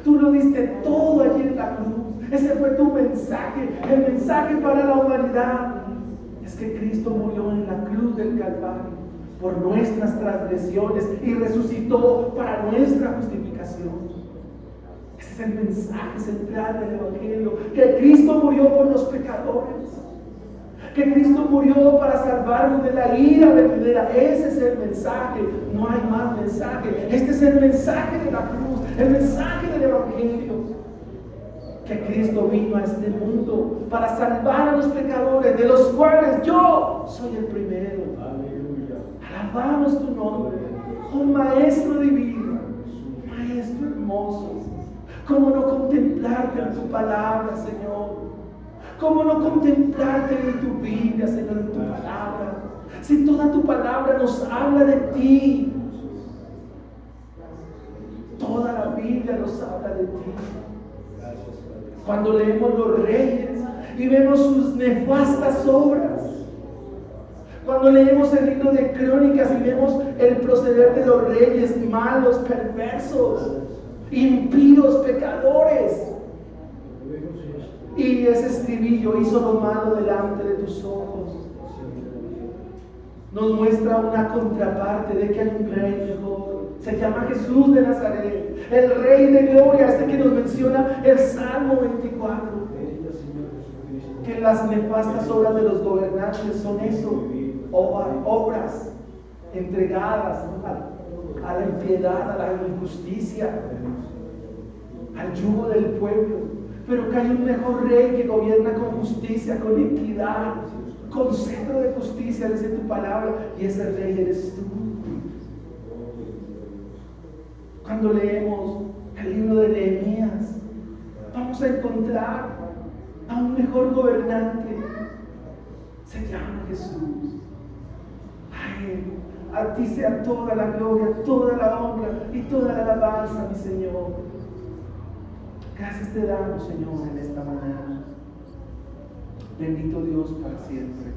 Tú lo diste todo allí en la cruz. Ese fue tu mensaje. El mensaje para la humanidad es que Cristo murió en la cruz del Calvario por nuestras transgresiones y resucitó para nuestra justificación. Ese es el mensaje central del Evangelio, que Cristo murió por los pecadores, que Cristo murió para salvarnos de la ira venidera. Ese es el mensaje, no hay más mensaje. Este es el mensaje de la cruz, el mensaje del Evangelio, que Cristo vino a este mundo para salvar a los pecadores, de los cuales yo soy el primero. Alabamos tu nombre, oh Maestro divino, Maestro hermoso. ¿Cómo no contemplarte en tu palabra, Señor? ¿Cómo no contemplarte en tu Biblia, Señor, en tu palabra? Si toda tu palabra nos habla de ti, toda la Biblia nos habla de ti. Cuando leemos los reyes y vemos sus nefastas obras, cuando leemos el libro de Crónicas y vemos el proceder de los reyes malos, perversos, impíos, pecadores, y ese estribillo hizo lo malo delante de tus ojos, nos muestra una contraparte de que hay un rey mejor. Se llama Jesús de Nazaret, el Rey de Gloria, este que nos menciona el Salmo 24. Que las nefastas obras de los gobernantes son eso, obras entregadas a la impiedad, a la injusticia, al yugo del pueblo. Pero que hay un mejor Rey que gobierna con justicia, con equidad, con cetro de justicia, desde tu palabra, y ese Rey eres tú. Cuando leemos el libro de Nehemías, vamos a encontrar a un mejor gobernante. Se llama Jesús. Ay, a ti sea toda la gloria, toda la honra y toda la alabanza, mi Señor. Gracias te damos, Señor, en esta mañana. Bendito Dios para siempre.